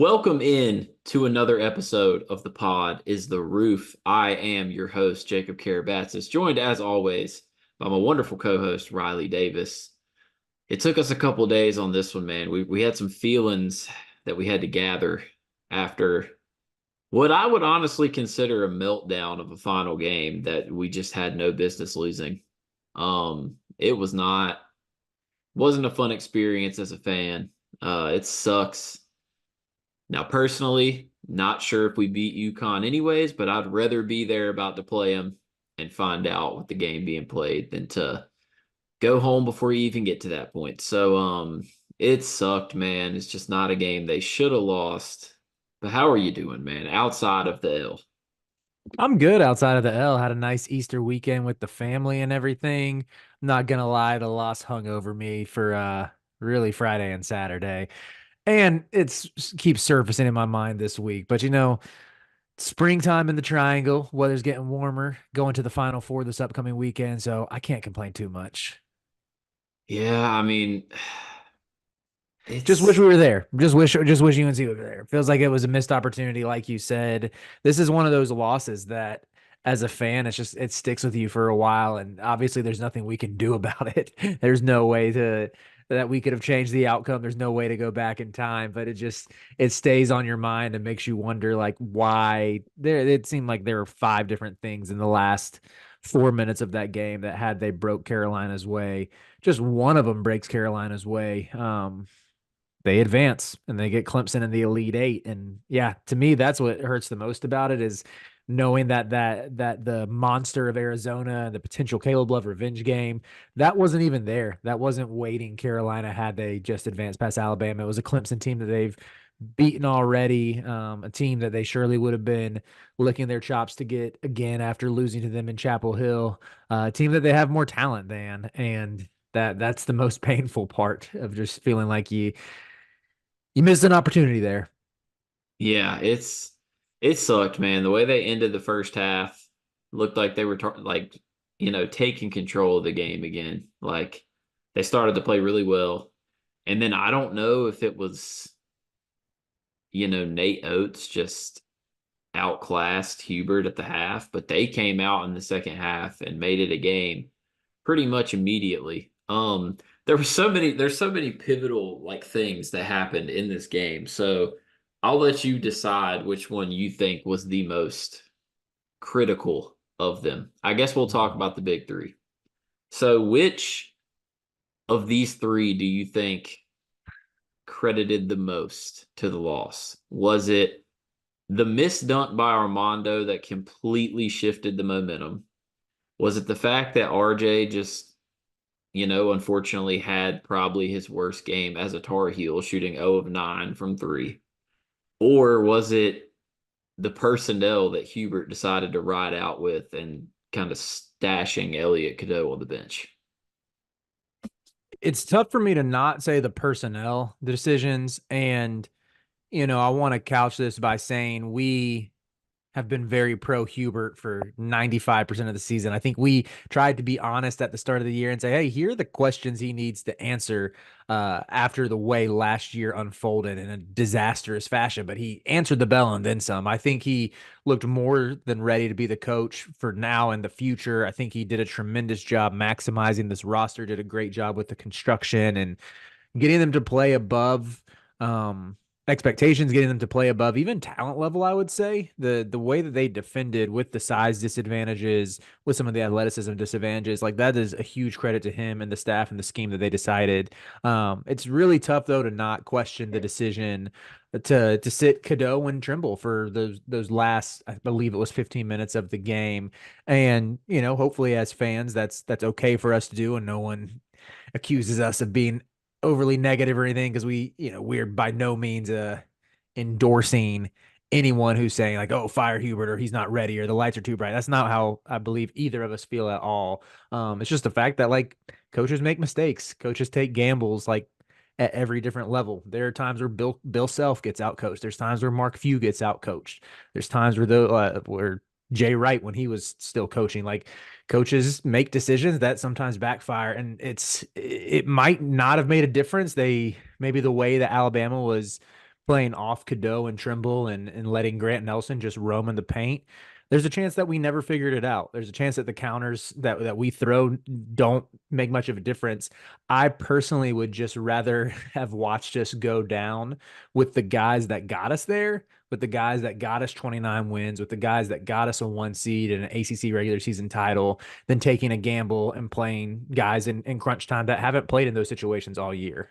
Welcome in to another episode of the pod is the roof. I am your host, Jacob Karabatsos, joined as always by my wonderful co-host, Riley Davis. It took us a couple days on this one, man. We had some feelings that we had to gather after what I would honestly consider a meltdown of a final game that we just had no business losing. It wasn't a fun experience as a fan. It sucks. Now, personally, not sure if we beat UConn anyways, but I'd rather be there about to play them and find out with the game being played than to go home before you even get to that point. So, it sucked, man. It's just not a game they should have lost. But how are you doing, man? Outside of the L. I'm good outside of the L. Had a nice Easter weekend with the family and everything. Not gonna lie, the loss hung over me for really Friday and Saturday. And it's keeps surfacing in my mind this week. But springtime in the triangle, weather's getting warmer, going to the Final Four this upcoming weekend, so I can't complain too much. Yeah, I mean, Just wish it's we were there. Just wish UNC would be there. Feels like it was a missed opportunity, like you said. This is one of those losses that as a fan, it sticks with you for a while. And obviously there's nothing we can do about it. There's no way to that we could have changed the outcome. There's no way to go back in time, but it stays on your mind and makes you wonder like why there it seemed like there were five different things in the last 4 minutes of that game that had they broke Carolina's way. Just one of them breaks Carolina's way. They advance and they get Clemson in the Elite Eight. And yeah, to me, that's what hurts the most about it is knowing that the monster of Arizona and the potential Caleb Love revenge game, that wasn't even there. That wasn't waiting Carolina had they just advanced past Alabama. It was a Clemson team that they've beaten already, a team that they surely would have been licking their chops to get again after losing to them in Chapel Hill, a team that they have more talent than. And that's the most painful part of just feeling like you missed an opportunity there. yeah, it sucked, man. The way they ended the first half looked like they were taking control of the game again. Like they started to play really well. And then I don't know if it was, Nate Oates just outclassed Hubert at the half, but they came out in the second half and made it a game pretty much immediately. There's so many pivotal like things that happened in this game. So I'll let you decide which one you think was the most critical of them. I guess we'll talk about the big three. So which of these three do you think credited the most to the loss? Was it the missed dunk by Armando that completely shifted the momentum? Was it the fact that RJ just, unfortunately had probably his worst game as a Tar Heel, shooting 0 of 9 from three? Or was it the personnel that Hubert decided to ride out with and kind of stashing Elliot Cadeau on the bench? It's tough for me to not say the personnel decisions. And, I want to couch this by saying we have been very pro Hubert for 95% of the season. I think we tried to be honest at the start of the year and say, hey, here are the questions he needs to answer after the way last year unfolded in a disastrous fashion. But he answered the bell and then some. I think he looked more than ready to be the coach for now and the future. I think he did a tremendous job maximizing this roster, did a great job with the construction and getting them to play above um, expectations, getting them to play above even talent level. I would say the way that they defended with the size disadvantages, with some of the athleticism disadvantages, like that is a huge credit to him and the staff and the scheme that they decided. It's really tough though to not question the decision to sit Cadeau and Trimble for those last, I believe it was 15 minutes of the game, and hopefully as fans that's okay for us to do, and no one accuses us of being overly negative or anything because we're by no means endorsing anyone who's saying like, oh, fire Hubert or he's not ready or the lights are too bright. That's not how I believe either of us feel at all. It's just the fact that like coaches make mistakes, coaches take gambles like at every different level. There are times where Bill Self gets out coached. There's times where Mark Few gets out coached. There's times where Jay Wright when he was still coaching, like coaches make decisions that sometimes backfire, and it might not have made a difference. Maybe the way that Alabama was playing off Cadeau and Trimble and letting Grant Nelson just roam in the paint, there's a chance that we never figured it out. There's a chance that the counters that we throw don't make much of a difference. I personally would just rather have watched us go down with the guys that got us there, with the guys that got us 29 wins, with the guys that got us a 1 seed and an ACC regular season title, than taking a gamble and playing guys in crunch time that haven't played in those situations all year.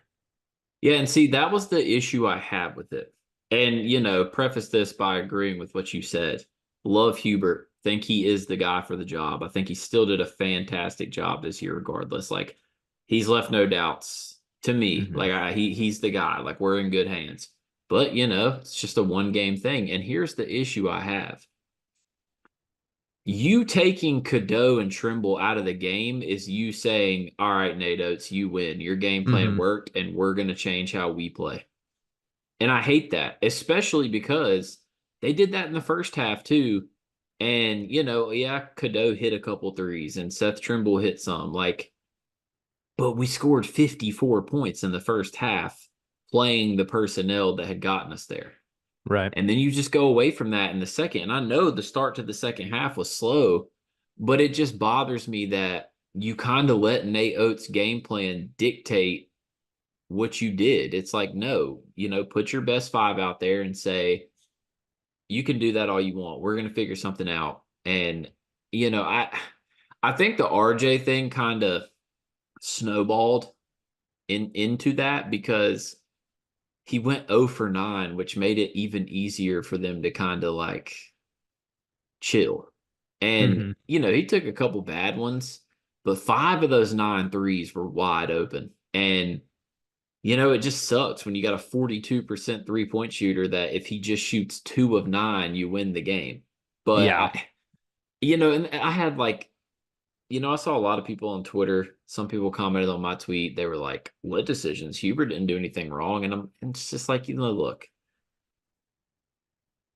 Yeah, and see, that was the issue I had with it. And, preface this by agreeing with what you said. Love Hubert. Think he is the guy for the job. I think he still did a fantastic job this year, regardless. Like, he's left no doubts to me. Mm-hmm. Like, he's the guy. Like, we're in good hands. But, it's just a one game thing. And here's the issue I have. You taking Cadeau and Trimble out of the game is you saying, all right, Nate Oates, you win. Your game plan Mm-hmm. worked, and we're going to change how we play. And I hate that, especially because they did that in the first half too. And, yeah, Cadeau hit a couple threes and Seth Trimble hit some. But we scored 54 points in the first half playing the personnel that had gotten us there. Right. And then you just go away from that in the second. And I know the start to the second half was slow, but it just bothers me that you kind of let Nate Oates' game plan dictate what you did. It's like, no, put your best five out there and say, you can do that all you want. We're going to figure something out. And, I think the RJ thing kind of snowballed into that because he went 0 for 9, which made it even easier for them to kind of like chill. And, Mm-hmm. he took a couple bad ones, but 5 of those 9 threes were wide open. And, it just sucks when you got a 42% 3-point shooter that if he just shoots 2 of 9, you win the game. But Yeah. and I had like, I saw a lot of people on Twitter. Some people commented on my tweet. They were like, what decisions? Hubert didn't do anything wrong. And it's just like, look,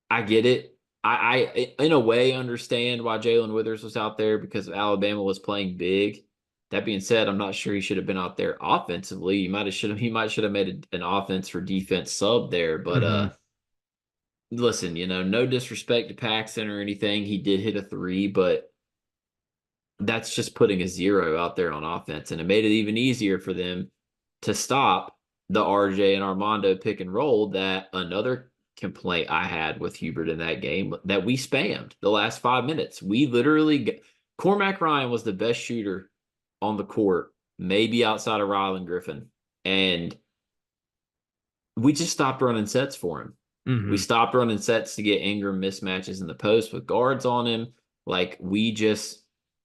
I get it. I in a way understand why Jalen Withers was out there because Alabama was playing big. That being said, I'm not sure he should have been out there offensively. He might should have made an offense for defense sub there. But Mm-hmm. listen, no disrespect to Paxton or anything. He did hit a three, but that's just putting a zero out there on offense. And it made it even easier for them to stop the RJ and Armando pick and roll. That another complaint I had with Hubert in that game that we spammed the last 5 minutes. We literally, Cormac Ryan was the best shooter on the court, maybe outside of Rylan Griffin. And we just stopped running sets for him. We Mm-hmm. stopped running sets to get Ingram mismatches in the post with guards on him. Like,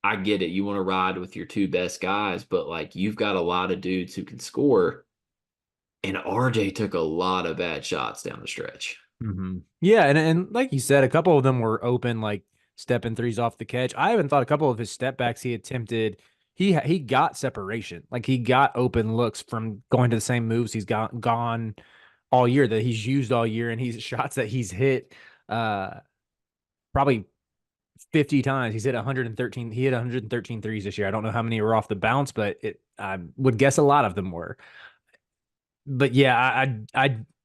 I get it. You want to ride with your two best guys, but like, you've got a lot of dudes who can score. And RJ took a lot of bad shots down the stretch. Mm-hmm. Yeah, and like you said, a couple of them were open, like stepping threes off the catch. I even thought a couple of his step backs he attempted, he got separation, like he got open looks from going to the same moves he's got gone all year that he's used all year, and he's shots that he's hit probably 50 times. He's hit 113. He hit 113 threes this year. I don't know how many were off the bounce, but I would guess a lot of them were. But yeah,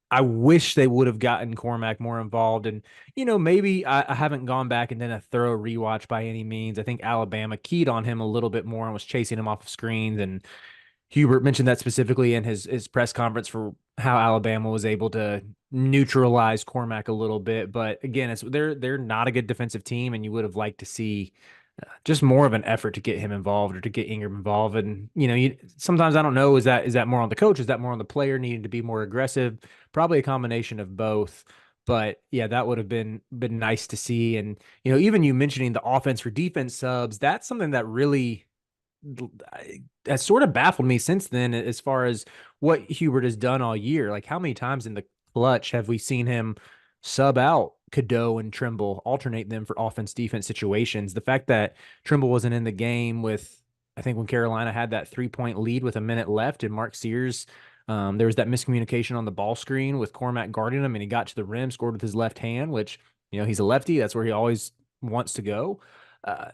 I wish they would have gotten Cormac more involved. And, maybe I haven't gone back and done a thorough rewatch by any means. I think Alabama keyed on him a little bit more and was chasing him off of screens. And Hubert mentioned that specifically in his press conference for how Alabama was able to neutralize Cormac a little bit. But again, they're not a good defensive team, and you would have liked to see just more of an effort to get him involved or to get Ingram involved. And sometimes I don't know, is that more on the coach? Is that more on the player needing to be more aggressive? Probably a combination of both. But yeah, that would have been nice to see. And even you mentioning the offense for defense subs, that's something that really has sort of baffled me since then, as far as what Hubert has done all year. Like, how many times in the clutch have we seen him sub out Cadeau and Trimble, alternate them for offense defense situations? The fact that Trimble wasn't in the game with, I think, when Carolina had that 3-point lead with a minute left, and Mark Sears, there was that miscommunication on the ball screen with Cormac guarding him, and he got to the rim, scored with his left hand, which, he's a lefty. That's where he always wants to go. Uh,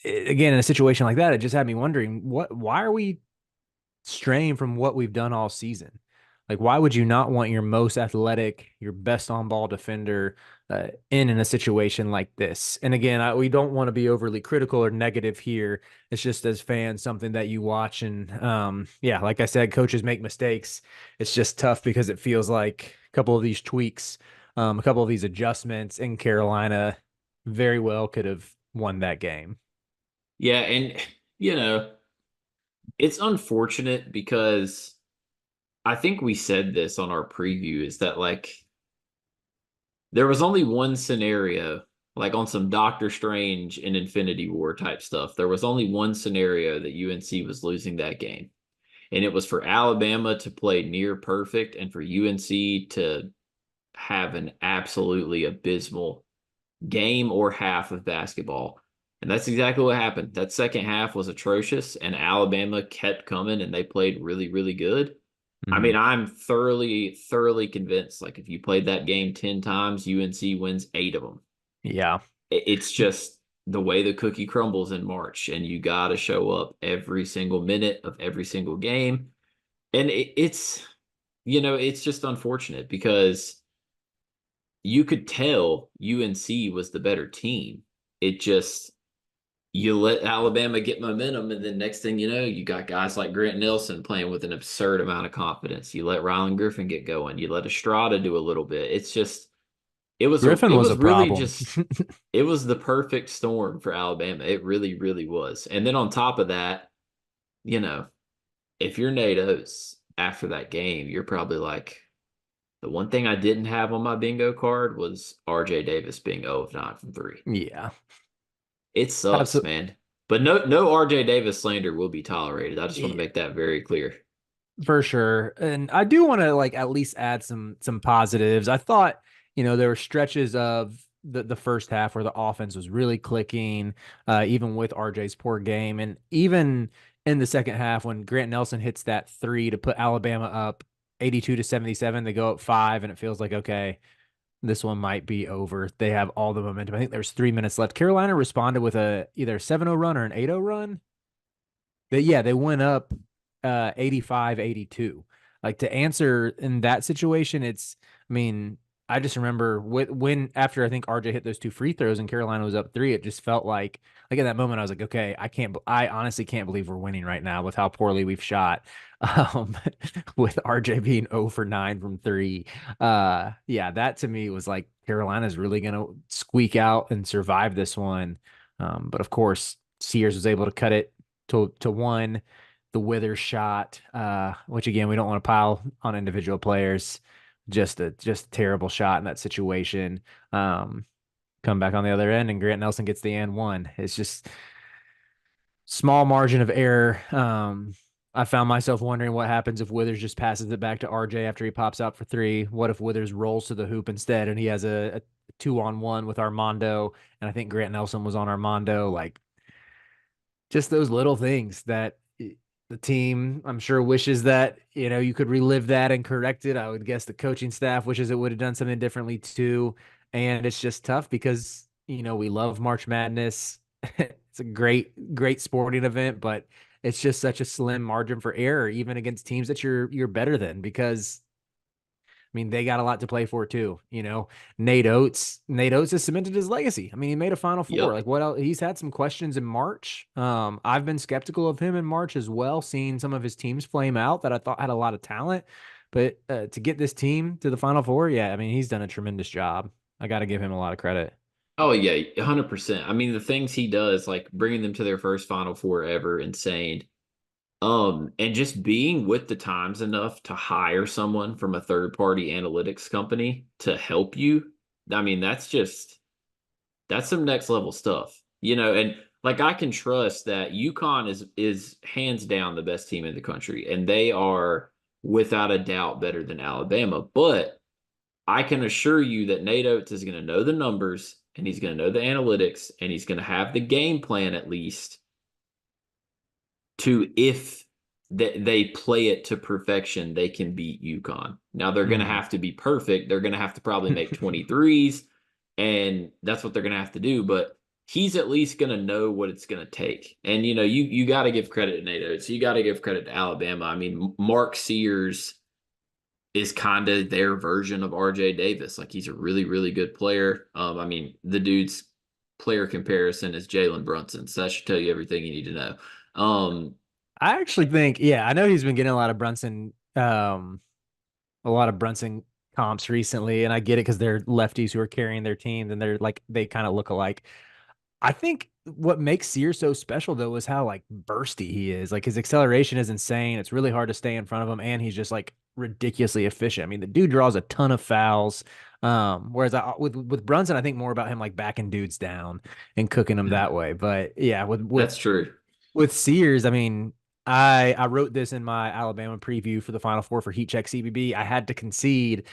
Again, in a situation like that, it just had me wondering, why are we straying from what we've done all season? Like, why would you not want your most athletic, your best on ball defender in a situation like this? And again, we don't want to be overly critical or negative here. It's just as fans, something that you watch. And yeah, like I said, coaches make mistakes. It's just tough because it feels like a couple of these tweaks, a couple of these adjustments in Carolina very well could have won that game. Yeah, and you know, it's unfortunate because I think we said this on our preview is that like there was only one scenario, like on some Doctor Strange and Infinity War type stuff. There was only one scenario that UNC was losing that game. And it was for Alabama to play near perfect and for UNC to have an absolutely abysmal game or half of basketball. And that's exactly what happened. That second half was atrocious, and Alabama kept coming and they played really, really good. I Mhm. mean, I'm thoroughly, thoroughly convinced. Like, if you played that game 10 times, UNC wins eight of them. Yeah, It's just the way the cookie crumbles in March, and you got to show up every single minute of every single game. And it's just unfortunate because you could tell UNC was the better team. It just, you let Alabama get momentum, and then next thing you know, you got guys like Grant Nelson playing with an absurd amount of confidence. You let Rylan Griffin get going. You let Estrada do a little bit. It's just Griffin it was was a really problem. just it was the perfect storm for Alabama. It really, really was. And then on top of that, you know, if you're Nate Oates after that game, you're probably like, the one thing I didn't have on my bingo card was RJ Davis being 0 of 9 from three. Yeah, It sucks, absolutely. man. But no RJ Davis slander will be tolerated. I just want to make that very clear. For sure. And I do want to like at least add some positives. I thought, there were stretches of the first half where the offense was really clicking, even with RJ's poor game. And even in the second half, when Grant Nelson hits that three to put Alabama up 82-77, they go up five, and it feels like, okay, this one might be over. They have all the momentum. I think there's 3 minutes left. Carolina responded with a either 7-0 run or an 8-0 run. They went up 85-82. Like, to answer in that situation, I mean, I just remember when after I think RJ hit those two free throws and Carolina was up three, it just felt like in that moment I was like, okay, I honestly can't believe we're winning right now with how poorly we've shot. Um, with RJ being 0 for 9 from three. Yeah, that to me was like Carolina's really gonna squeak out and survive this one. But of course, Sears was able to cut it to one. The Withers shot, which again we don't want to pile on individual players. Just a terrible shot in that situation. Um, Come back on the other end, and Grant Nelson gets the and one. It's just small margin of error. I found myself wondering what happens if Withers just passes it back to RJ after he pops out for three. What if Withers rolls to the hoop instead and he has a 2-on-1 with Armando? And I think Grant Nelson was on Armando. Like, just those little things that the team, I'm sure, wishes that you could relive that and correct it. I would guess the coaching staff wishes it would have done something differently too. And it's just tough because we love March Madness. It's a great sporting event, but it's just such a slim margin for error, even against teams that you're better than, because I mean, they got a lot to play for too. Nate Oates has cemented his legacy. I mean, he made a Final Four. Yep. Like, what else? He's had some questions in March. I've been skeptical of him in March as well, seeing some of his teams flame out that I thought had a lot of talent. But to get this team to the Final Four, yeah, I mean, he's done a tremendous job. I got to give him a lot of credit. Oh yeah, 100%. I mean, the things he does, like bringing them to their first Final Four ever, insane. And just being with the times enough to hire someone from a third party analytics company to help you. I mean, that's some next level stuff, and like I can trust that UConn is hands down the best team in the country, and they are without a doubt better than Alabama. But I can assure you that Nate Oates is going to know the numbers, and he's going to know the analytics, and he's going to have the game plan at least to, if they play it to perfection, they can beat UConn. Now they're going to Mm. have to be perfect. They're going to have to probably make 23s, and that's what they're going to have to do. But he's at least going to know what it's going to take. And you got to give credit to Nate Oates. You got to give credit to Alabama. I mean, Mark Sears is kind of their version of RJ Davis. Like he's a really, really good player. I mean, the dude's player comparison is Jalen Brunson, so that should tell you everything you need to know. I actually think, yeah, I know he's been getting a lot of Brunson comps recently, and I get it because they're lefties who are carrying their teams, and they're like they kind of look alike. I think what makes Sears so special though is how like bursty he is. Like his acceleration is insane. It's really hard to stay in front of him, and he's just like ridiculously efficient. I mean, the dude draws a ton of fouls. Whereas with Brunson, I think more about him like backing dudes down and cooking them that way. But yeah, that's true. with Sears, I mean, I wrote this in my Alabama preview for the Final Four for Heat Check CBB. I had to concede.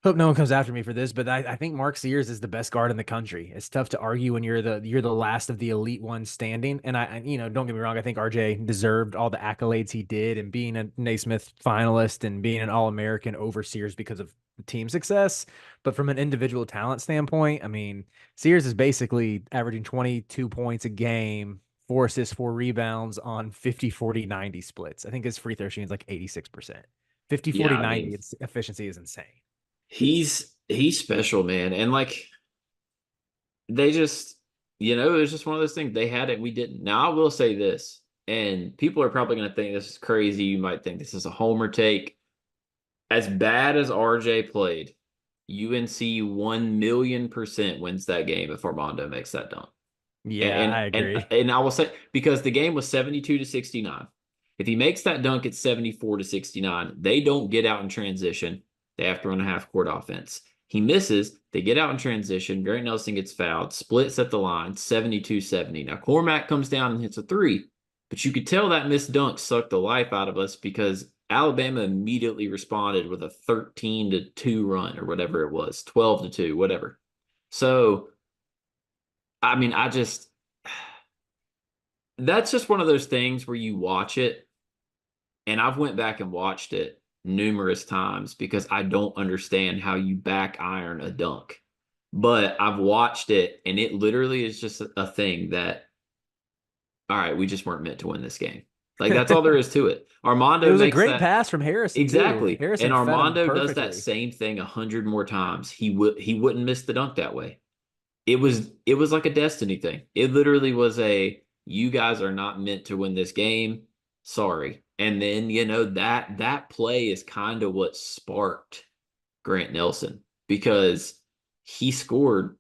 Hope no one comes after me for this, but I think Mark Sears is the best guard in the country. It's tough to argue when you're the last of the elite ones standing. And don't get me wrong, I think RJ deserved all the accolades he did, and being a Naismith finalist and being an All American over Sears because of the team success. But from an individual talent standpoint, I mean, Sears is basically averaging 22 points a game, 4 assists, 4 rebounds on 50, 40, 90 splits. I think his free throw shooting is like 86%. 50, Yeah, 40, I 90 mean, its efficiency is insane. he's special, man. And like they just, it was just one of those things. They had it, we didn't. Now I will say this, and people are probably going to think this is crazy. You might think this is a homer take. As bad as RJ played, UNC 1,000,000% wins that game if Armando makes that dunk. Yeah, And I and and agree. and I will say, because the game was 72-69. If he makes that dunk at 74-69, they don't get out in transition. They have to run a half court offense. He misses, they get out in transition. Grant Nelson gets fouled, splits at the line, 72-70. Now Cormac comes down and hits a three, but you could tell that missed dunk sucked the life out of us because Alabama immediately responded with a 13-2 run or whatever it was, 12-2, whatever. So, I mean, that's just one of those things where you watch it, and I've went back and watched it numerous times because I don't understand how you back iron a dunk. But I've watched it, and it literally is just a thing that, all right, we just weren't meant to win this game. Like that's all there is to it. It Armando was a makes great that. pass from Harrison too. Exactly. And Harrison fed him Armando does that perfectly. same thing 100 more times. He wouldn't miss the dunk that way. It was like a destiny thing. It literally was a, you guys are not meant to win this game. Sorry. And then, that play is kind of what sparked Grant Nelson, because he scored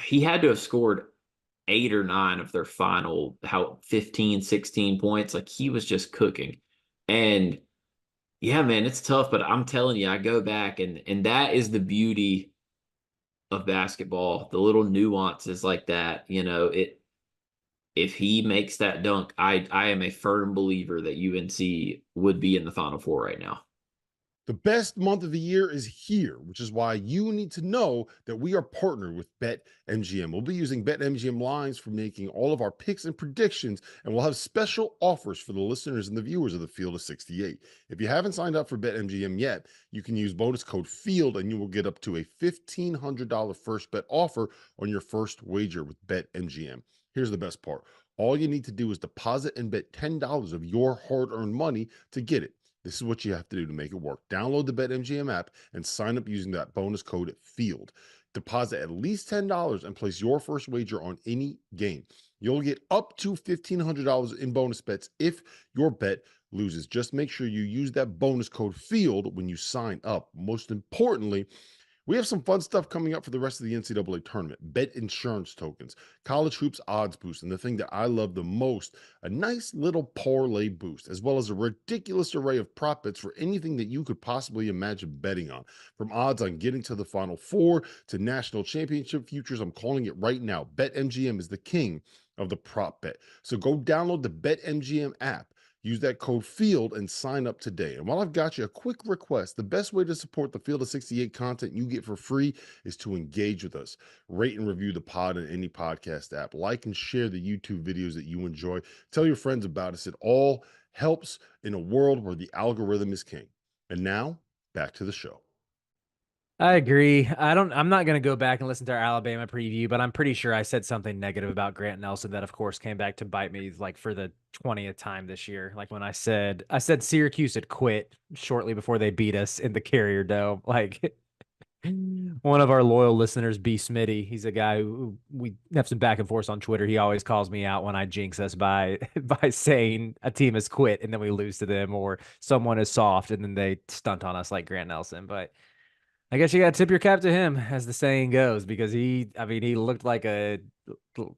he had to have scored 8 or 9 of their final, how, 15, 16 points. Like he was just cooking. And yeah, man, it's tough, but I'm telling you, I go back, and that is the beauty of basketball, the little nuances like that. If he makes that dunk, I am a firm believer that UNC would be in the Final Four right now. The best month of the year is here, which is why you need to know that we are partnered with BetMGM. We'll be using BetMGM lines for making all of our picks and predictions, and we'll have special offers for the listeners and the viewers of the Field of 68. If you haven't signed up for BetMGM yet, you can use bonus code FIELD and you will get up to a $1,500 first bet offer on your first wager with BetMGM. Here's the best part. All you need to do is deposit and bet $10 of your hard-earned money to get it. This is what you have to do to make it work. Download the BetMGM app and sign up using that bonus code FIELD. Deposit at least $10 and place your first wager on any game. You'll get up to $1,500 in bonus bets if your bet loses. Just make sure you use that bonus code FIELD when you sign up. Most importantly, we have some fun stuff coming up for the rest of the NCAA tournament. Bet insurance tokens, college hoops odds boost, and the thing that I love the most, a nice little parlay boost, as well as a ridiculous array of prop bets for anything that you could possibly imagine betting on. From odds on getting to the Final Four to national championship futures, I'm calling it right now. BetMGM is the king of the prop bet. So go download the BetMGM app. Use that code FIELD and sign up today. And while I've got you, a quick request. The best way to support the Field of 68 content you get for free is to engage with us. Rate and review the pod in any podcast app. Like and share the YouTube videos that you enjoy. Tell your friends about us. It all helps in a world where the algorithm is king. And now, back to the show. I agree. I'm not going to go back and listen to our Alabama preview, but I'm pretty sure I said something negative about Grant Nelson that of course came back to bite me like for the 20th time this year. Like when I said Syracuse had quit shortly before they beat us in the Carrier Dome. Like one of our loyal listeners, B Smitty, he's a guy who we have some back and forth on Twitter. He always calls me out when I jinx us by by saying a team has quit and then we lose to them, or someone is soft and then they stunt on us like Grant Nelson. But I guess you got to tip your cap to him, as the saying goes, because I mean, he looked like a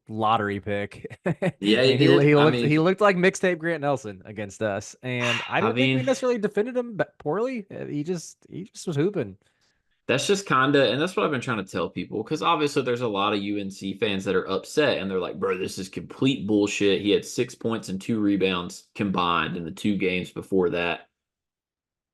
lottery pick. I Yeah, he mean, did. I he mean, looked like mixtape Grant Nelson against us, and I I didn't think we mean, necessarily defended him poorly. He just was hooping. that's just kind of, and that's what I've been trying to tell people because obviously there's a lot of UNC fans that are upset and they're like, bro, this is complete bullshit. He had 6 points and 2 rebounds combined in the 2 games before that.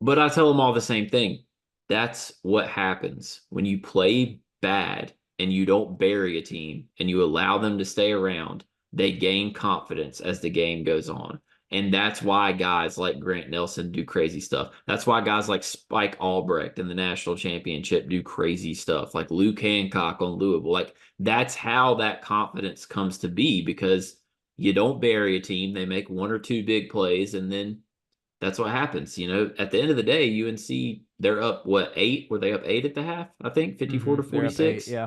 But I tell them all the same thing. That's what happens when you play bad and you don't bury a team and you allow them to stay around. They gain confidence as the game goes on. And that's why guys like Grant Nelson do crazy stuff. That's why guys like Spike Albrecht in the national championship do crazy stuff, like Luke Hancock on Louisville. Like that's how that confidence comes to be because you don't bury a team. They make one or two big plays and then that's what happens. At the end of the day, UNC, they're up, what, eight? Were they up eight at the half? I think 54 to They're up 8, 46. yeah,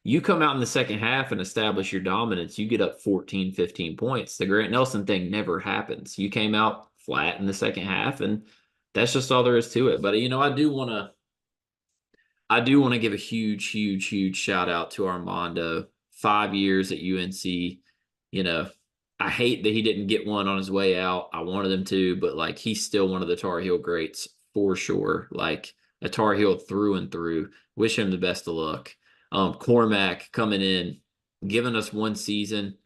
You come out in the second half and establish your dominance, you get up 14, 15 points. The Grant Nelson thing never happens. You came out flat in the second half, and that's just all there is to it. But I do want to give a huge, huge, huge shout out to Armando. 5 years at UNC. You know, I hate that he didn't get one on his way out. I wanted him to, but like he's still one of the Tar Heel greats for sure. Like a Tar Heel through and through. Wish him the best of luck. Cormac coming in, giving us one season.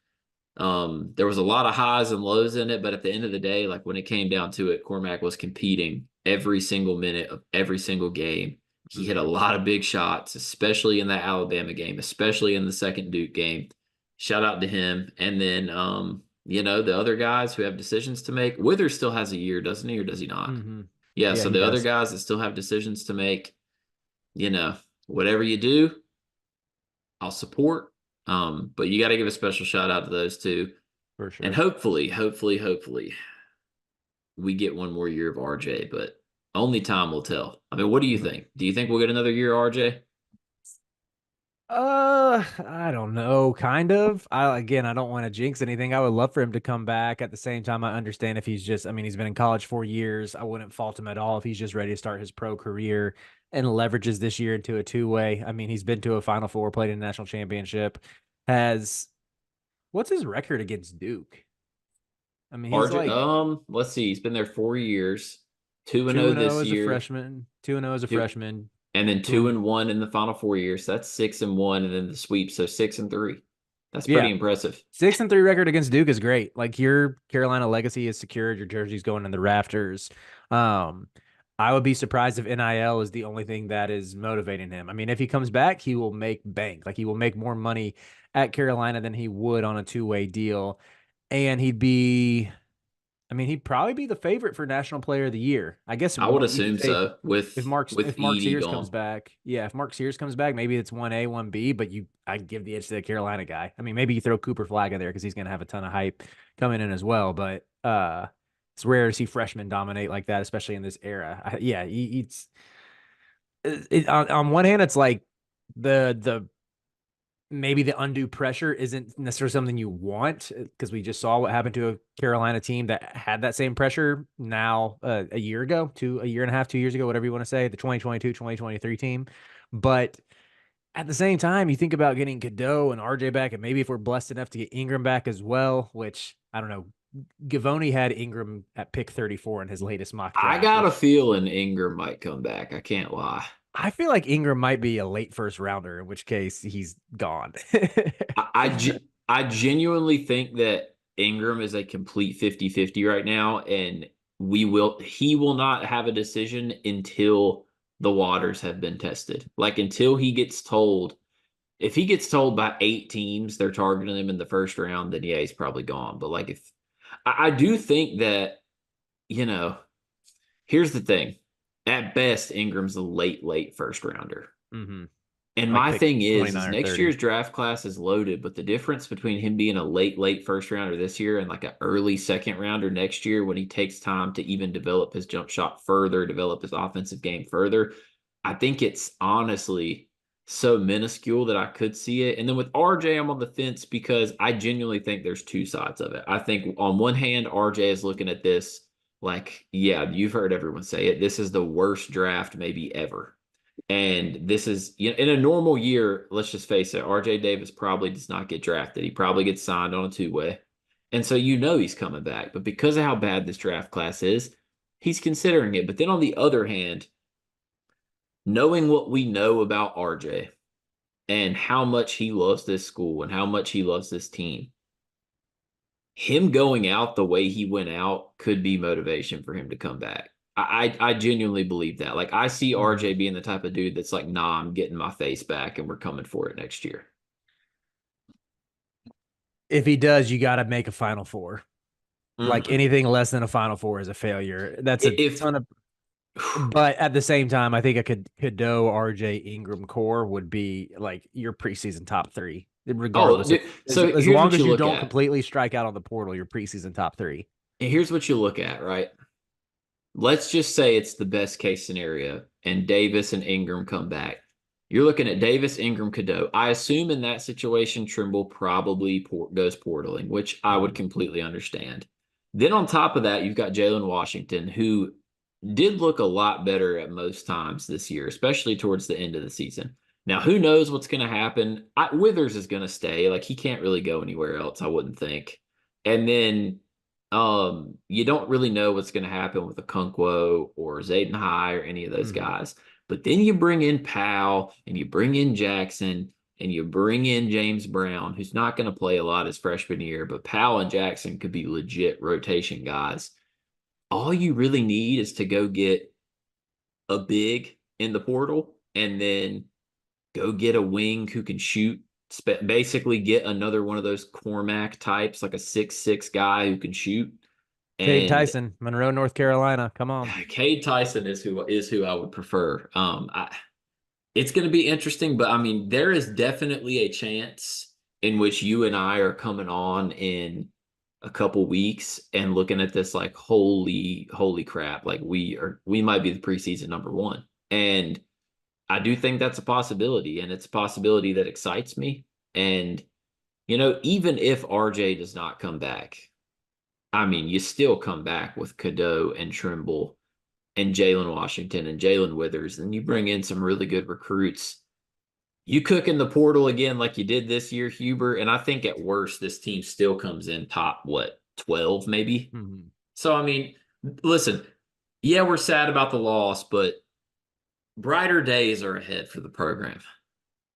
There was a lot of highs and lows in it, but at the end of the day, like when it came down to it, Cormac was competing every single minute of every single game. He hit a lot of big shots, especially in that Alabama game, especially in the second Duke game. Shout out to him. And then, the other guys who have decisions to make. Withers still has a year, doesn't he, or does he not? hmm Yeah. yeah, So he the other does guys that still have decisions to make, you know, whatever you do, I'll support. But you got to give a special shout out to those two. for And sure. hopefully, we get one more year of RJ, but only time will tell. I mean, what do you think? Do you think we'll get another year, RJ? I don't know, kind of. I don't want to jinx anything. I would love for him to come back. At the same time, I understand if I mean, he's been in college 4 years. I wouldn't fault him at all if he's just ready to start his pro career and leverages this year into a two-way. I mean, he's been to a Final Four, played in a national championship. Has What's his record against Duke? I mean, he's RJ, like let's see. He's been there 4 years, 2-0 2-0 this as a year, freshman, 2-0 as a two, freshman, and then 2 two and one in the final 4 years. So that's 6-1, and then the sweep. So 6-3. That's pretty Yeah, impressive. 6-3 record against Duke is great. Like your Carolina legacy is secured. Your jersey's going in the rafters. Um, I would be surprised if NIL is the only thing that is motivating him. I mean, if he comes back, he will make bank. Like he will make more money at Carolina than he would on a two-way deal. And I mean, he'd probably be the favorite for National Player of the Year. I guess I would you could assume say so with if Mark Edie Sears comes gone. back, yeah, if Mark Sears comes back, maybe it's 1A, 1B, but I'd give the edge to the Carolina guy. I mean, maybe you throw Cooper Flag in there because he's gonna have a ton of hype coming in as well. But it's rare to see freshmen dominate like that, especially in this era. Yeah, on one hand, it's like the maybe the undue pressure isn't necessarily something you want because we just saw what happened to a Carolina team that had that same pressure now a year ago, a year and a half, 2 years ago, whatever you want to say, the 2022, 2023 team. But at the same time, you think about getting Cadeau and RJ back, and maybe if we're blessed enough to get Ingram back as well, which I don't know. Gavoni had Ingram at pick 34 in his latest mock I draft, got a which feeling Ingram might come back. I can't lie. I feel like Ingram might be a late first rounder, in which case he's gone. I genuinely think that Ingram is a complete 50-50 right now, and he will not have a decision until the waters have been tested. Like until he gets told, if he gets told by 8 teams they're targeting him in the first round, then yeah, he's probably gone. But like if I do think that, you know, here's the thing. At best, Ingram's a late first rounder. Mm-hmm. And Like my pick thing is 29 or next 30. year's draft class is loaded, but the difference between him being a late first rounder this year and like an early second rounder next year when he takes time to even develop his jump shot further, develop his offensive game further, I think it's honestly so minuscule that I could see it. And then with RJ, I'm on the fence because I genuinely think there's two sides of it. I think on one hand, RJ is looking at this like, yeah, you've heard everyone say it. This is the worst draft maybe ever. And this is, you know, in a normal year, let's just face it, RJ Davis probably does not get drafted. He probably gets signed on a two-way. And so you know he's coming back. But because of how bad this draft class is, he's considering it. But then on the other hand, knowing what we know about RJ and how much he loves this school and how much he loves this team, him going out the way he went out could be motivation for him to come back. I genuinely believe that. Like I see RJ being the type of dude that's like, nah, I'm getting my face back and we're coming for it next year. If he does, you got to make a Final Four. Like Mm. anything less than a Final Four is a failure. That's a If ton of. But at the same time, I think a Cadeau, RJ, Ingram core would be like your preseason top three, oh, regardless of dude, so as here's long what as you you look don't at. completely strike out on the portal, your preseason top three. And here's what you look at, right? Let's just say it's the best case scenario and Davis and Ingram come back. You're looking at Davis, Ingram, Cadeau. I assume in that situation, Trimble probably goes portaling, which I would completely understand. Then on top of that, you've got Jalen Washington, who did look a lot better at most times this year, especially towards the end of the season. Now, who knows what's going to happen? Withers is going to stay. Like he can't really go anywhere else, I wouldn't think. And then you don't really know what's going to happen with Okonkwo or Zayden High or any of those Mm-hmm. guys. But then you bring in Powell and you bring in Jackson and you bring in James Brown, who's not going to play a lot his freshman year, but Powell and Jackson could be legit rotation guys. All you really need is to go get a big in the portal and then go get a wing who can shoot. Basically, get another one of those Cormac types, like a 6'6" guy who can shoot. Cade And Tyson, Monroe, North Carolina. Come on. Cade Tyson is who I would prefer. It's going to be interesting, but I mean, there is definitely a chance in which you and I are coming on in a couple weeks and looking at this like holy crap, like we might be the preseason number one. And I do think that's a possibility, and it's a possibility that excites me. And even if RJ does not come back, I mean, you still come back with Cadeau and Trimble and Jalen Washington and Jalen Withers, and you bring in some really good recruits. You cook in the portal again like you did this year, Huber, and I think at worst this team still comes in top, what, 12 maybe? Mm-hmm. So, I mean, listen, yeah, we're sad about the loss, but brighter days are ahead for the program.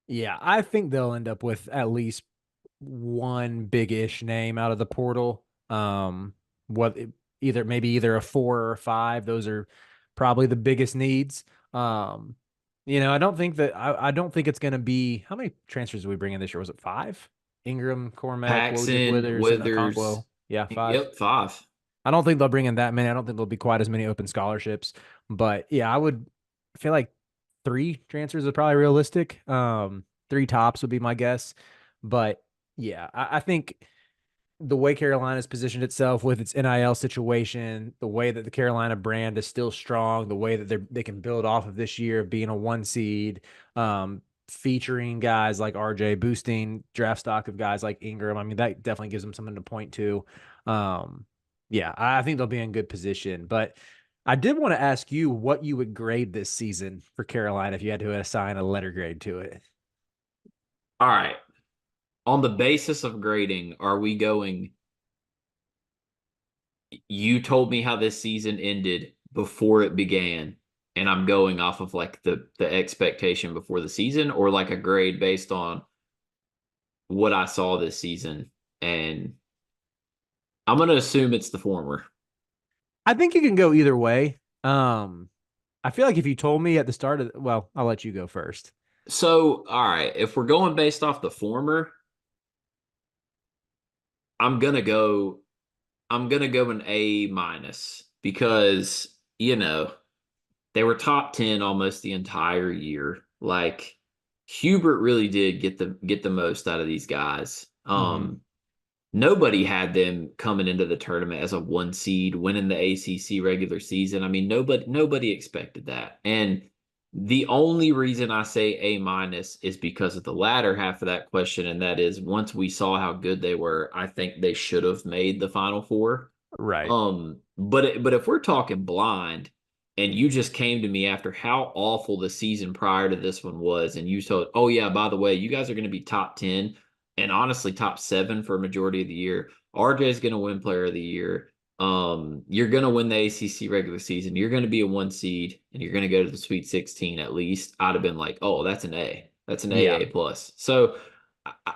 Yeah, I think they'll end up with at least one big-ish name out of the portal. What either a 4 or a 5. Those are probably the biggest needs. I don't think that I don't think it's going to be how many transfers did we bring in this year? Was it 5? Ingram, Cormac, Paxson, Withers, and Withers. Okonkwo. Yeah, 5. Yep, 5. I don't think they'll bring in that many. I don't think there'll be quite as many open scholarships. But yeah, I feel like 3 transfers is probably realistic. 3 tops would be my guess. But yeah, I think the way Carolina's positioned itself with its NIL situation, the way that the Carolina brand is still strong, the way that they can build off of this year of being a 1 seed, featuring guys like RJ, boosting draft stock of guys like Ingram. I mean, that definitely gives them something to point to. Yeah, I think they'll be in good position. But I did want to ask you what you would grade this season for Carolina if you had to assign a letter grade to it. All right. On the basis of grading, are we going? You told me how this season ended before it began, and I'm going off of like the expectation before the season, or like a grade based on what I saw this season. And I'm going to assume it's the former. I think you can go either way. I feel like if you told me at the start of, well, I'll let you go first. So, all right, if we're going based off the former, I'm going to go I'm going to go an A minus because, They were top 10 almost the entire year. Like Hubert really did get the most out of these guys. Mhm. Nobody had them coming into the tournament as a 1 seed, winning the ACC regular season. I mean, nobody expected that. And the only reason I say A minus is because of the latter half of that question, and that is once we saw how good they were, I think they should have made the Final Four. Right. But if we're talking blind, and you just came to me after how awful the season prior to this one was, and you told, oh yeah, by the way, you guys are going to be top 10 and honestly top 7 for a majority of the year. RJ is going to win Player of the Year. You're going to win the ACC regular season. You're going to be a 1 seed, and you're going to go to the Sweet 16 at least. I'd have been like, oh, that's an A. That's an Yeah. AA plus. So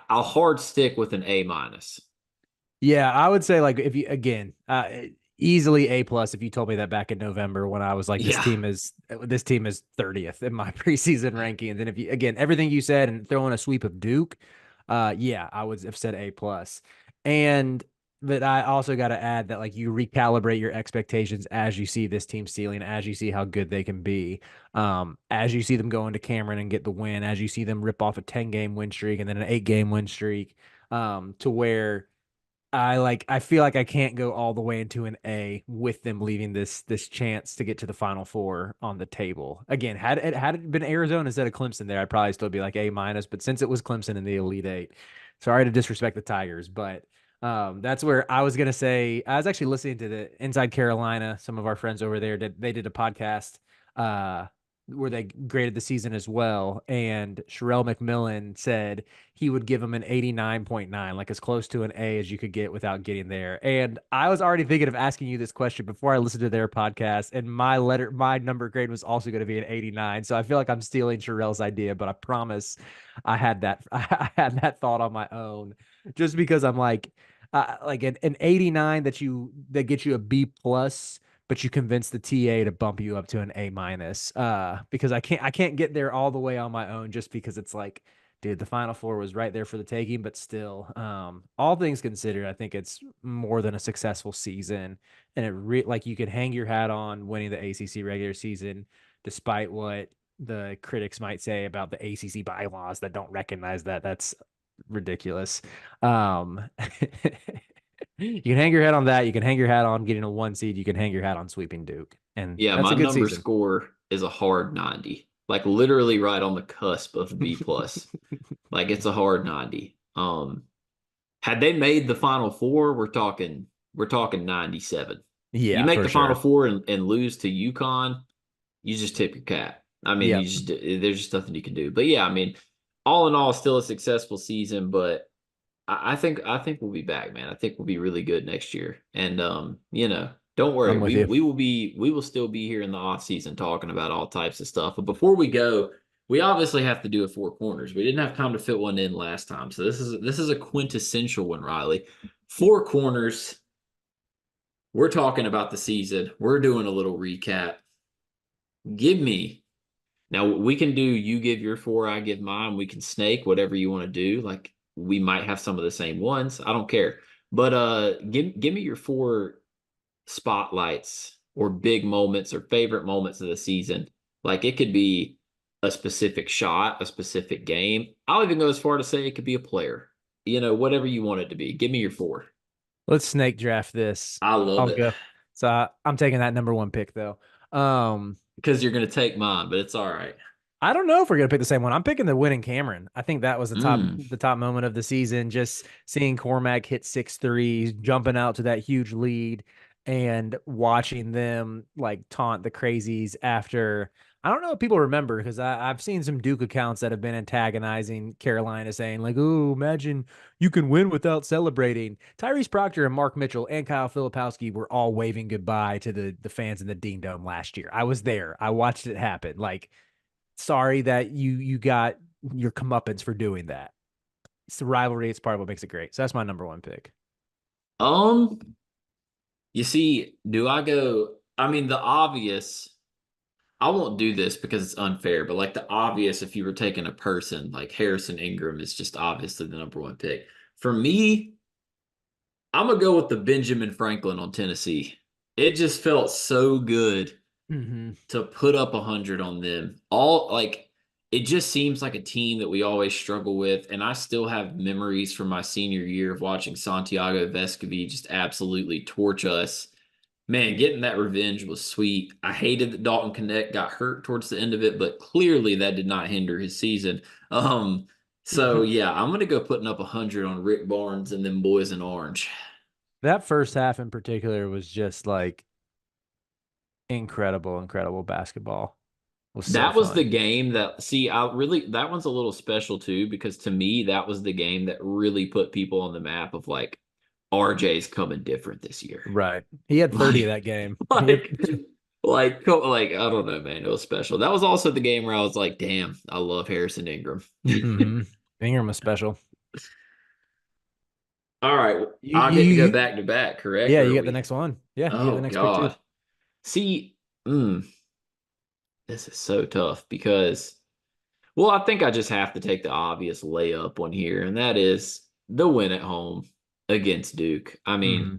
I'll hard stick with an A minus. Yeah, I would say like if you again, easily A plus if you told me that back in November when I was like Yeah. this team is 30th in my preseason ranking. And then if you again everything you said and throw in a sweep of Duke, yeah, I would have said A plus. And but I also got to add that like you recalibrate your expectations as you see this team ceiling, as you see how good they can be, as you see them go into Cameron and get the win, as you see them rip off a 10-game win streak and then an 8-game win streak, to where I feel like I can't go all the way into an A with them leaving this chance to get to the Final Four on the table. Again, had it been Arizona instead of Clemson there, I'd probably still be like A minus. But since it was Clemson in the Elite Eight, sorry to disrespect the Tigers, but that's where I was gonna say. I was actually listening to the Inside Carolina. Some of our friends over there did a podcast. Uh, where they graded the season as well. And Sherelle McMillan said he would give him an 89.9, like as close to an A as you could get without getting there. And I was already thinking of asking you this question before I listened to their podcast. And my number grade was also going to be an 89. So I feel like I'm stealing Sherelle's idea, but I promise I had that thought on my own just because I'm like an 89 that gets you a B plus, but you convince the TA to bump you up to an A minus. Because I can't get there all the way on my own just because it's like, dude, the Final Four was right there for the taking, but still, all things considered, I think it's more than a successful season, and like you could hang your hat on winning the ACC regular season, despite what the critics might say about the ACC bylaws that don't recognize that. That's ridiculous. Um, You can hang your head on that. You can hang your hat on getting a 1 seed. You can hang your hat on sweeping Duke. And Yeah, that's my a good number season. score is a hard 90. Like literally right on the cusp of B plus. Like it's a hard 90. Had they made the Final Four, we're talking 97. You Yeah, make for the Final sure. Four and lose to UConn, you just tip your cap. I mean, Yep. there's just nothing you can do. But yeah, I mean, all in all, still a successful season. But I think we'll be back, man. I think we'll be really good next year. And don't worry, I'm with you. we will still be here in the off season talking about all types of stuff. But before we go, we obviously have to do a four corners. We didn't have time to fit one in last time, so this is a quintessential one, Riley. Four corners. We're talking about the season. We're doing a little recap. Give me now. We can do you give your four, I give mine. We can snake whatever you want to do. Like we might have some of the same ones. I don't care. But give me your four spotlights or big moments or favorite moments of the season. Like it could be a specific shot, a specific game. I'll even go as far to say it could be a player. Whatever you want it to be. Give me your four. Let's snake draft this. I love I'll it go. So I'm taking that number one pick though. Um, because you're going to take mine, but it's all right. I don't know if we're gonna pick the same one. I'm picking the winning Cameron. I think that was Mm. the top moment of the season. Just seeing Cormac hit 6 threes, jumping out to that huge lead, and watching them like taunt the crazies after. I don't know if people remember because I've seen some Duke accounts that have been antagonizing Carolina, saying like, "Oh, imagine you can win without celebrating." Tyrese Proctor and Mark Mitchell and Kyle Filipowski were all waving goodbye to the fans in the Dean Dome last year. I was there. I watched it happen. Like, sorry that you got your comeuppance for doing that. It's the rivalry. It's part of what makes it great. So that's my number one pick. Um, you see, do I go? I mean, the obvious. I won't do this because it's unfair, but like the obvious, if you were taking a person, like Harrison Ingram is just obviously the number one pick. For me, I'm gonna go with the Benjamin Franklin on Tennessee. It just felt so good to put up 100 on them. All like it just seems like a team that we always struggle with. And I still have memories from my senior year of watching Santiago Vescovi just absolutely torch us. Man, getting that revenge was sweet. I hated that Dalton Connect got hurt towards the end of it, but clearly that did not hinder his season. So yeah, I'm gonna go putting up 100 on Rick Barnes and them boys in orange. That first half in particular was just like incredible basketball. It was so That was the fun. game that, see, I really, that one's a little special too, because to me, that was the game that really put people on the map of like, RJ's coming different this year. Right. He had 30 of Like, that game. He had, like, like, I don't know, man. It was special. That was also the game where I was like, damn, I love Harrison Ingram. Ingram was special. All right. You, I'll you, get to go you, back to back, correct? yeah, Or you are get the we? next one. Yeah, you get the Oh, next pick too. God. See, this is so tough because, well, I think I just have to take the obvious layup one here, and that is the win at home against Duke. I mean, Mm-hmm.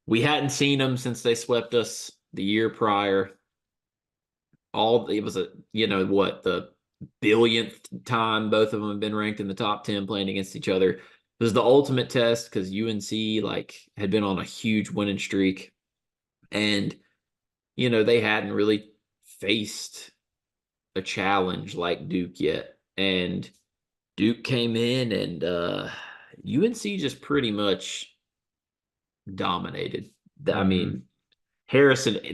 we hadn't seen them since they swept us the year prior. It was the billionth time both of them have been ranked in the top 10 playing against each other. It was the ultimate test because UNC like had been on a huge winning streak, and they hadn't really faced a challenge like Duke yet. And Duke came in and UNC just pretty much dominated. I Mm-hmm. mean,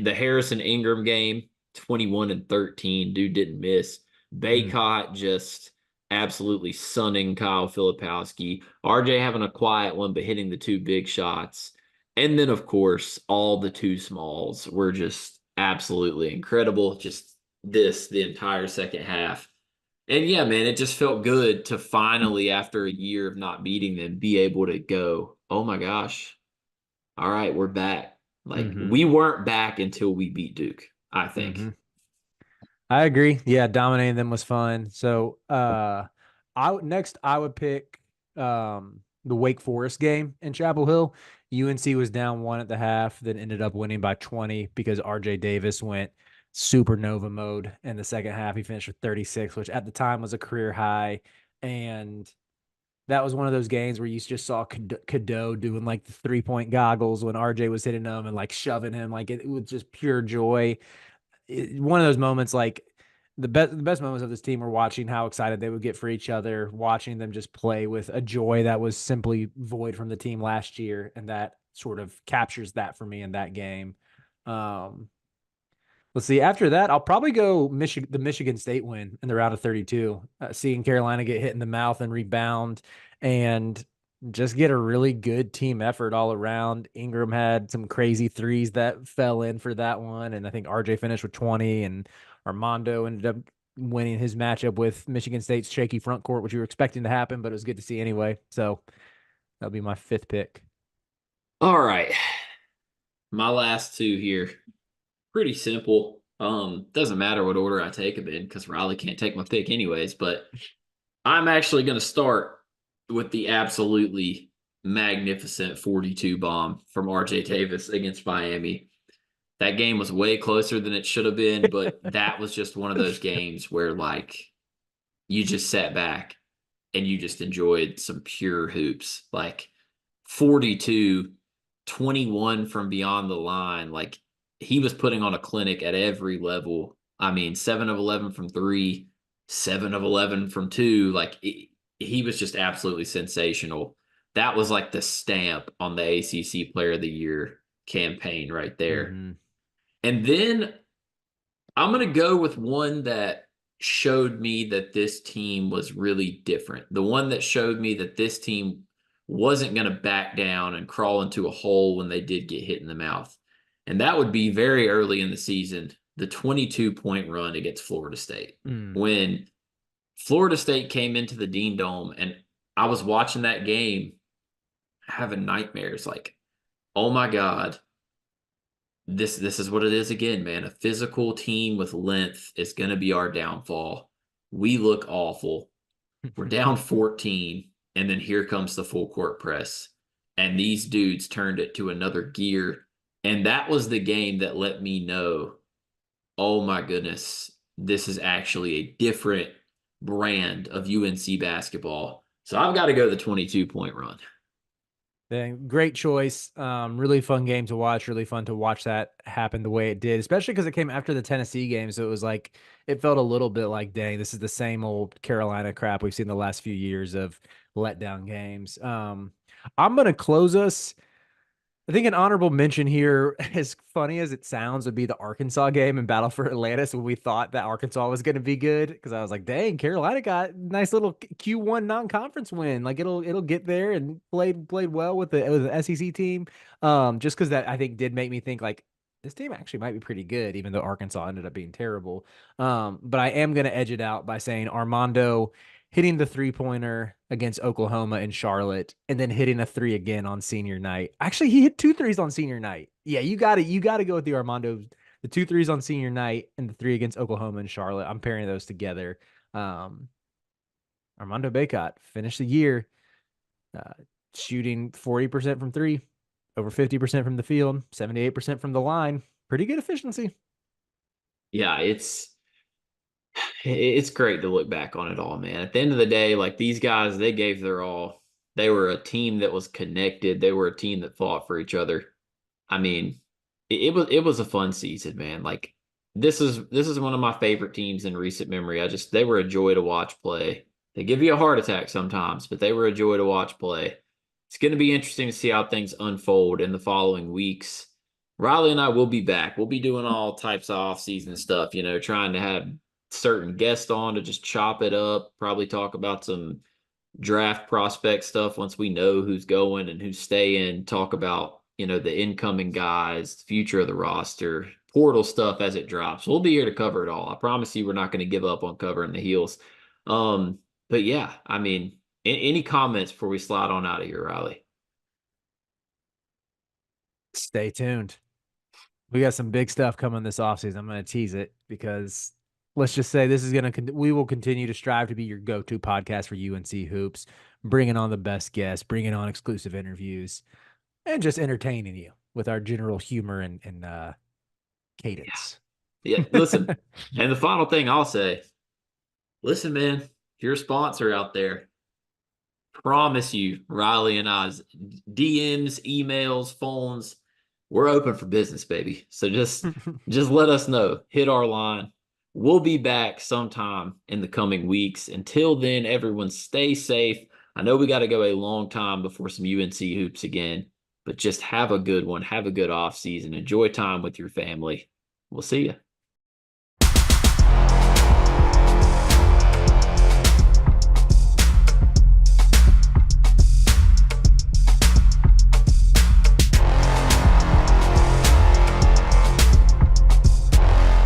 the Harrison Ingram game, 21 and 13, dude didn't miss. Baycott just absolutely sunning Kyle Filipowski. RJ having a quiet one, but hitting the two big shots. And then, of course, all the two smalls were just absolutely incredible. Just the entire second half. And yeah, man, it just felt good to finally, after a year of not beating them, be able to go, oh my gosh, all right, we're back. Like Mm-hmm. we weren't back until we beat Duke, I Mm-hmm. think. I agree. Yeah, dominating them was fun. So I would pick the Wake Forest game in Chapel Hill. UNC was down one at the half, then ended up winning by 20 because RJ Davis went supernova mode in the second half. He finished with 36, which at the time was a career high. And that was one of those games where you just saw Cadeau doing like the 3-point goggles when RJ was hitting them and like shoving him. Like it was just pure joy. One of those moments, like the best moments of this team were watching how excited they would get for each other, watching them just play with a joy that was simply void from the team last year, and that sort of captures that for me in that game. Um, let's see. After that, I'll probably go the Michigan State win in the round of 32. Seeing Carolina get hit in the mouth and rebound, and just get a really good team effort all around. Ingram had some crazy threes that fell in for that one, and I think RJ finished with 20, and Armando ended up winning his matchup with Michigan State's shaky front court, which you were expecting to happen, but it was good to see anyway. So that'll be my fifth pick. All right. My last two here. Pretty simple. Doesn't matter what order I take them in because Riley can't take my pick anyways, but I'm actually gonna start with the absolutely magnificent 42 bomb from RJ Davis against Miami. That game was way closer than it should have been, but that was just one of those games where like you just sat back and you just enjoyed some pure hoops. Like 42, 21 from beyond the line. Like he was putting on a clinic at every level. I mean, 7 of 11 from three, 7 of 11 from two. Like he was just absolutely sensational. That was like the stamp on the ACC Player of the Year campaign right there. Mm-hmm. And then I'm going to go with one that showed me that this team was really different. The one that showed me that this team wasn't going to back down and crawl into a hole when they did get hit in the mouth. And that would be very early in the season, the 22-point run against Florida State. Mm. When Florida State came into the Dean Dome and I was watching that game having nightmares like, oh my God, this is what it is again, man. A physical team with length is going to be our downfall. We look awful. We're down 14, and then here comes the full court press. And these dudes turned it to another gear. And that was the game that let me know oh my goodness, this is actually a different brand of UNC basketball. So I've got to go the 22-point run. Dang, great choice. Really fun game to watch. Really fun to watch that happen the way it did, especially because it came after the Tennessee game. So it was like, it felt a little bit like, dang, this is the same old Carolina crap we've seen the last few years of letdown games. I'm going to close us. I think an honorable mention here, as funny as it sounds, would be the Arkansas game in Battle for Atlantis when we thought that Arkansas was going to be good. Because I was like, dang, Carolina got a nice little Q1 non-conference win. Like it'll get there, and played well with the SEC team. Just because that I think did make me think like this team actually might be pretty good, even though Arkansas ended up being terrible. But I am going to edge it out by saying Armando hitting the 3-pointer against Oklahoma and Charlotte, and then hitting a 3 again on senior night. Actually, he hit 2 threes on senior night. Yeah, you got to go with the Armando, the 2 threes on senior night and the 3 against Oklahoma and Charlotte. I'm pairing those together. Armando Bacot finished the year shooting 40% from 3, over 50% from the field, 78% from the line. Pretty good efficiency. Yeah, it's great to look back on it all, man. At the end of the day, like these guys, they gave their all. They were a team that was connected. They were a team that fought for each other. I mean, it was a fun season, man. Like this is one of my favorite teams in recent memory. They were a joy to watch play. They give you a heart attack sometimes, but they were a joy to watch play. It's going to be interesting to see how things unfold in the following weeks. Riley and I will be back. We'll be doing all types of off-season stuff, trying to have certain guests on to just chop it up, probably talk about some draft prospect stuff once we know who's going and who's staying, talk about, the incoming guys, the future of the roster, portal stuff as it drops. We'll be here to cover it all. I promise you we're not going to give up on covering the heels. But yeah, I mean, any comments before we slide on out of here, Riley? Stay tuned. We got some big stuff coming this offseason. I'm going to tease it because let's just say we will continue to strive to be your go-to podcast for UNC hoops, bringing on the best guests, bringing on exclusive interviews, and just entertaining you with our general humor and cadence. Yeah, listen, and the final thing I'll say, listen, man, if you're a sponsor out there, promise you, Riley and I's DMs, emails, phones, we're open for business, baby. So just let us know. Hit our line. We'll be back sometime in the coming weeks. Until then, everyone stay safe. I know we got to go a long time before some UNC hoops again, but just have a good one. Have a good off season. Enjoy time with your family. We'll see you.